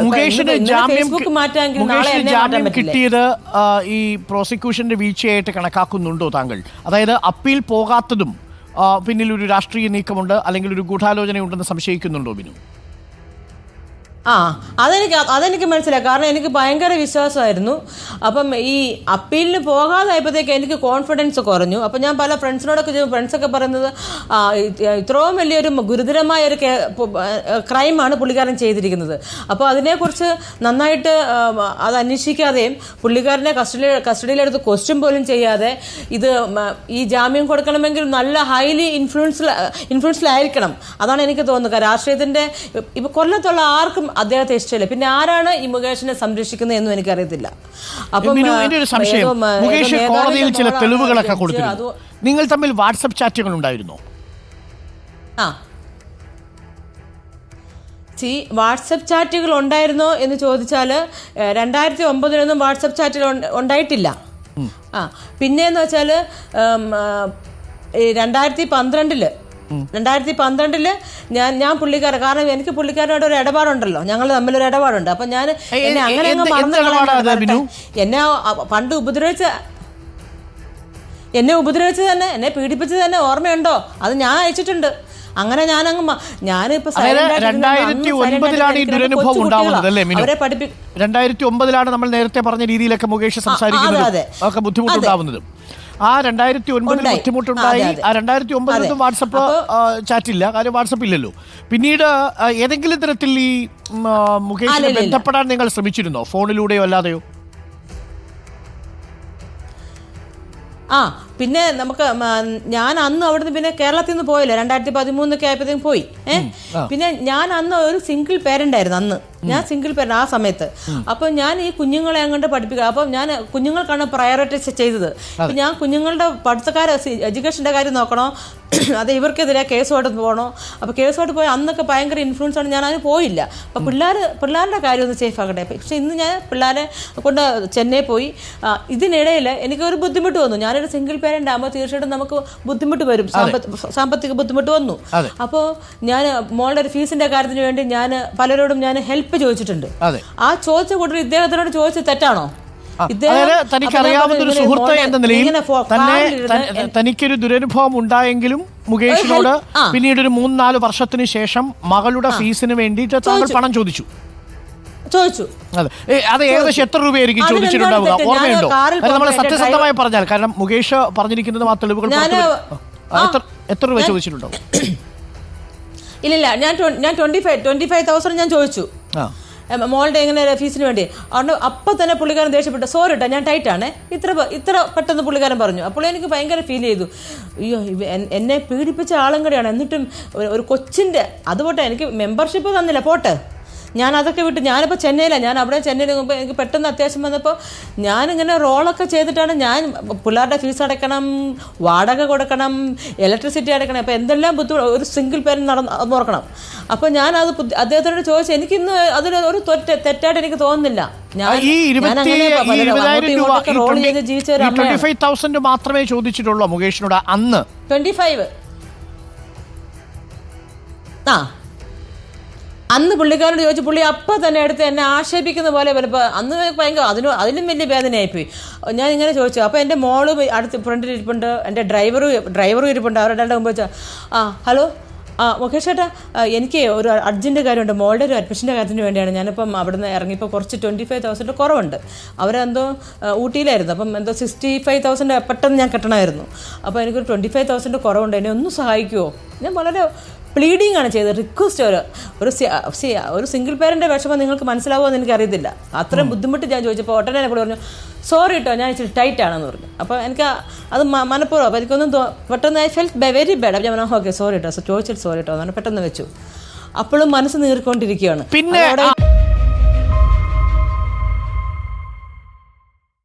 മുകേഷിന് ജാമ്യം പറ്റില്ലേ? കിട്ടിയത് ഈ പ്രോസിക്യൂഷന്റെ വീഴ്ചയായിട്ട് കണക്കാക്കുന്നുണ്ടോ താങ്കൾ? അതായത് അപ്പീൽ പോകാത്തതും പിന്നിൽ ഒരു രാഷ്ട്രീയ നീക്കമുണ്ട് അല്ലെങ്കിൽ ഒരു ഗൂഢാലോചനയുണ്ടെന്ന് സംശയിക്കുന്നുണ്ടോ ബിനു? അതെനിക്ക് മനസ്സിലായി. കാരണം എനിക്ക് ഭയങ്കര വിശ്വാസമായിരുന്നു. അപ്പം ഈ അപ്പീലിന് പോകാതായപ്പോഴത്തേക്ക് എനിക്ക് കോൺഫിഡൻസ് കുറഞ്ഞു. അപ്പം ഞാൻ പല ഫ്രണ്ട്സിനോടൊക്കെ ഫ്രണ്ട്സൊക്കെ പറയുന്നത് ഇത്രയും വലിയൊരു ഗുരുതരമായ ഒരു ക്രൈമാണ് പുള്ളിക്കാരൻ ചെയ്തിരിക്കുന്നത്. അപ്പോൾ അതിനെക്കുറിച്ച് നന്നായിട്ട് അത് അന്വേഷിക്കാതെയും പുള്ളിക്കാരനെ കസ്റ്റഡിയിലെടുത്ത് ക്വസ്റ്റ്യൻ പോലും ചെയ്യാതെ ഇത് ഈ ജാമ്യം കൊടുക്കണമെങ്കിൽ നല്ല ഹൈലി ഇൻഫ്ലുവൻസിലായിരിക്കണം. അതാണ് എനിക്ക് തോന്നുന്നത്. രാഷ്ട്രീയത്തിൻ്റെ ഇപ്പം കൊല്ലത്തുള്ള ആർക്കും അദ്ദേഹത്തെ ഇഷ്ടമില്ല. പിന്നെ ആരാണ് ഈ മുകേഷിനെ സംരക്ഷിക്കുന്നത് എന്നും എനിക്കറിയത്തില്ല. അപ്പം മുകേഷ് കോടതിയിൽ ചില തെളിവുകളൊക്കെ കൊടുത്തിരുന്നു. നിങ്ങൾ തമ്മിൽ വാട്സപ്പ് ചാറ്റുകൾ ഉണ്ടായിരുന്നോ? വാട്സപ്പ് ചാറ്റുകൾ ഉണ്ടായിരുന്നോ എന്ന് ചോദിച്ചാൽ 2009 വാട്സപ്പ് ചാറ്റുകൾ ഉണ്ടായിട്ടില്ല. പിന്നെയെന്ന് വെച്ചാൽ 2012 ഞാൻ പുള്ളിക്കാരൻ, കാരണം എനിക്ക് പുള്ളിക്കാരനോട് ഒരു ഇടപാടുണ്ടല്ലോ, ഞങ്ങൾ തമ്മിലൊരു ഇടപാടുണ്ട്. അപ്പം ഞാൻ എന്നെ അങ്ങനെ അങ്ങ് മറന്നു. എന്നെ പണ്ട് എന്നെ ഉപദ്രവിച്ച് തന്നെ, എന്നെ പീഡിപ്പിച്ച് തന്നെ ഓർമ്മയുണ്ടോ? അത് ഞാൻ അയച്ചിട്ടുണ്ട്. അങ്ങനെ ഞാനിപ്പോ 2009 ഈ ദുരനുഭവം ഉണ്ടാവുന്നത് അല്ലേ മിനു? 2009 നമ്മൾ നേരത്തെ പറഞ്ഞ രീതിയിലൊക്കെ മുകേഷ് സംസാരിക്കുന്നത് ഒക്കെ ബുദ്ധിമുട്ടുണ്ടാവുന്നത്. ആ 2009 ബുദ്ധിമുട്ടുണ്ടായി. ആ 2009 വാട്സപ്പ് ചാറ്റില്ല, കാര്യം വാട്സപ്പ് ഇല്ലല്ലോ. പിന്നീട് ഏതെങ്കിലും തരത്തിൽ ഈ മുകേഷിനെ ബന്ധപ്പെടാൻ നിങ്ങൾ ശ്രമിച്ചിരുന്നോ, ഫോണിലൂടെയോ അല്ലാതെയോ? പിന്നെ നമുക്ക് ഞാൻ അന്ന് അവിടുന്ന് പിന്നെ കേരളത്തിൽ നിന്ന് പോയില്ല. 2013 ആയപ്പോഴത്തേക്കും പോയി. പിന്നെ ഞാൻ അന്ന് ഒരു സിംഗിൾ പേരന്റ് ആയിരുന്നു. അന്ന് ഞാൻ സിംഗിൾ പേരന്റ് ആ സമയത്ത്. അപ്പം ഞാൻ ഈ കുഞ്ഞുങ്ങളെ അങ്ങോട്ട് പഠിപ്പിക്കുക. അപ്പം ഞാൻ കുഞ്ഞുങ്ങൾക്കാണ് പ്രയോറിറ്റൈസ് ചെയ്തത്. ഞാൻ കുഞ്ഞുങ്ങളുടെ എഡ്യൂക്കേഷൻ്റെ കാര്യം നോക്കണോ, അത് ഇവർക്കെതിരെ കേസുമായിട്ട് പോകണോ? അപ്പോൾ കേസുമായിട്ട് പോയി അന്നൊക്കെ ഭയങ്കര ഇൻഫ്ലുവൻസ് ആണ്. ഞാൻ അതിന് പോയില്ല. അപ്പോൾ പിള്ളേരുടെ കാര്യം ഒന്ന് സേഫ് ആക്കട്ടെ. പക്ഷേ ഇന്ന് ഞാൻ പിള്ളേരെ കൊണ്ട് ചെന്നൈ പോയി. ഇതിനിടയിൽ എനിക്കൊരു ബുദ്ധിമുട്ട് വന്നു. ഞാനൊരു സിംഗിൾ പേരന്റ് ആകുമ്പോൾ തീർച്ചയായിട്ടും നമുക്ക് ബുദ്ധിമുട്ട് വരും, സാമ്പത്തിക ബുദ്ധിമുട്ട് വന്നു. അപ്പോൾ ഞാൻ മോളുടെ ഒരു ഫീസിന്റെ കാര്യത്തിന് വേണ്ടി ഞാൻ പലരോടും ഞാൻ ഹെൽപ്പ് ചോദിച്ചിട്ടുണ്ട്. ആ ചോദിച്ച കൂട്ടർ ഇദ്ദേഹത്തിനോട് ചോദിച്ചത് തെറ്റാണോ? തനിക്കറിയാവുന്നൊരു സുഹൃത്ത് എന്ന നിലയിൽ തനിക്കൊരു ദുരനുഭവം ഉണ്ടായെങ്കിലും മുകേഷിനോട് പിന്നീട് ഒരു 3-4 വർഷത്തിന് ശേഷം മകളുടെ ഫീസിന് വേണ്ടിയിട്ട് താങ്കൾ പണം ചോദിച്ചു. അത് ഏകദേശം എത്ര രൂപയായിരിക്കും ചോദിച്ചിട്ടുണ്ടാവുക, ഓർമ്മയുണ്ടോ? നമ്മൾ സത്യസന്ധമായി പറഞ്ഞാൽ, കാരണം മുകേഷ് പറഞ്ഞിരിക്കുന്നത് ആ തെളിവുകൾ എത്ര രൂപ ചോദിച്ചിട്ടുണ്ടോ? ഇല്ലില്ല, ഞാൻ 25,000 ഞാൻ ചോദിച്ചു മോളുടെ എങ്ങനെ ഫീസിന് വേണ്ടി. അതുകൊണ്ട് അപ്പം തന്നെ പുള്ളിക്കാരൻ ദേഷ്യപ്പെട്ടു. സോറി കേട്ടോ, ഞാൻ ടൈറ്റാണ്, ഇത്ര പെട്ടെന്ന് പുള്ളിക്കാരൻ പറഞ്ഞു. അപ്പോൾ എനിക്ക് ഭയങ്കര ഫീൽ ചെയ്തു. അയ്യോ, എന്നെ പീഡിപ്പിച്ച ആളും കൂടെയാണ്. എന്നിട്ടും ഒരു കൊച്ചിൻ്റെ അതുപോട്ടെ, എനിക്ക് മെമ്പർഷിപ്പ് തന്നില്ല, പോട്ടെ, ഞാൻ അതൊക്കെ വിട്ട് ഞാനിപ്പോൾ ചെന്നൈയിലാണ്. ഞാൻ അവിടെ ചെന്നൈയിൽ മുമ്പ് എനിക്ക് പെട്ടെന്ന് അത്യാവശ്യം വന്നപ്പോൾ ഞാനിങ്ങനെ റോളൊക്കെ ചെയ്തിട്ടാണ്. ഞാൻ പിള്ളേരുടെ ഫീസ് അടയ്ക്കണം, വാടക കൊടുക്കണം, ഇലക്ട്രിസിറ്റി അടയ്ക്കണം. അപ്പോൾ എന്തെല്ലാം ബുദ്ധിമുട്ട് ഒരു സിംഗിൾ പേരന്റ് നോക്കണം. അപ്പോൾ ഞാനത് അദ്ദേഹത്തോട് ചോദിച്ചു. എനിക്കിന്ന് അതിലൊരു തെറ്റായിട്ട് എനിക്ക് തോന്നുന്നില്ല. റോൾ ചെയ്ത് ജീവിച്ച 25,000 മാത്രമേ ചോദിച്ചിട്ടുള്ളൂ മുകേഷിനോട് അന്ന്. 25 അന്ന് പുള്ളിക്കാരോട് ചോദിച്ചു. പുള്ളി അപ്പം തന്നെ എടുത്ത് എന്നെ ആക്ഷേപിക്കുന്ന പോലെ അന്ന് ഭയങ്കര അതിലും വലിയ വേദനയായിപ്പോയി. ഞാൻ ഇങ്ങനെ ചോദിച്ചു. അപ്പോൾ എൻ്റെ മോള് അടുത്ത് ഫ്രണ്ടിൽ ഇരിപ്പുണ്ട്, എൻ്റെ ഡ്രൈവറും ഇരിപ്പുണ്ട്. അവരുടെ മുമ്പ് വെച്ചാൽ ഹലോ മുകേഷ് ചേട്ടാ, എനിക്ക് ഒരു അർജൻറ്റ് കാര്യമുണ്ട്, മോളുടെ ഒരു അഡ്മിഷൻ്റെ കാര്യത്തിന് വേണ്ടിയാണ്. ഞാനിപ്പം അവിടെ നിന്ന് ഇറങ്ങിയപ്പോൾ കുറച്ച് 25,000 കുറവുണ്ട്. അവരെന്തോ ഊട്ടിയിലായിരുന്നു. അപ്പം എന്തോ 65,000 പെട്ടെന്ന് ഞാൻ കെട്ടണമായിരുന്നു. അപ്പോൾ എനിക്കൊരു 25,000 കുറവുണ്ട്, എന്നെ ഒന്ന് സഹായിക്കുമോ? ഞാൻ വളരെ പ്ലീഡിങ് ആണ് ചെയ്തത്, റിക്വസ്റ്റ്. ഒരു സിംഗിൾ പേരൻ്റെ വിഷമം നിങ്ങൾക്ക് മനസ്സിലാവുമോ എന്ന് എനിക്കറിയത്തില്ല. അത്രയും ബുദ്ധിമുട്ട് ഞാൻ ചോദിച്ചപ്പോൾ ഉടനെ എന്നോട് പറഞ്ഞു സോറി കേട്ടോ, ഞാൻ ഇച്ചിരി ടൈറ്റ് ആണെന്ന് പറഞ്ഞു. അപ്പോൾ എനിക്ക് അത് മനഃപൂർവ്വം. അപ്പോൾ എനിക്കൊന്നും പെട്ടെന്ന് ഐ ഫെൽറ്റ് വെരി ബാഡ്. അപ്പോൾ ഞാൻ പറഞ്ഞു ഓക്കെ സോറി കേട്ടോ, ചോദിച്ചിട്ട് സോറി കേട്ടോ എന്ന് പെട്ടെന്ന് വെച്ചു. അപ്പോഴും മനസ്സ് നീറിക്കൊണ്ടിരിക്കുകയാണ്. പിന്നെ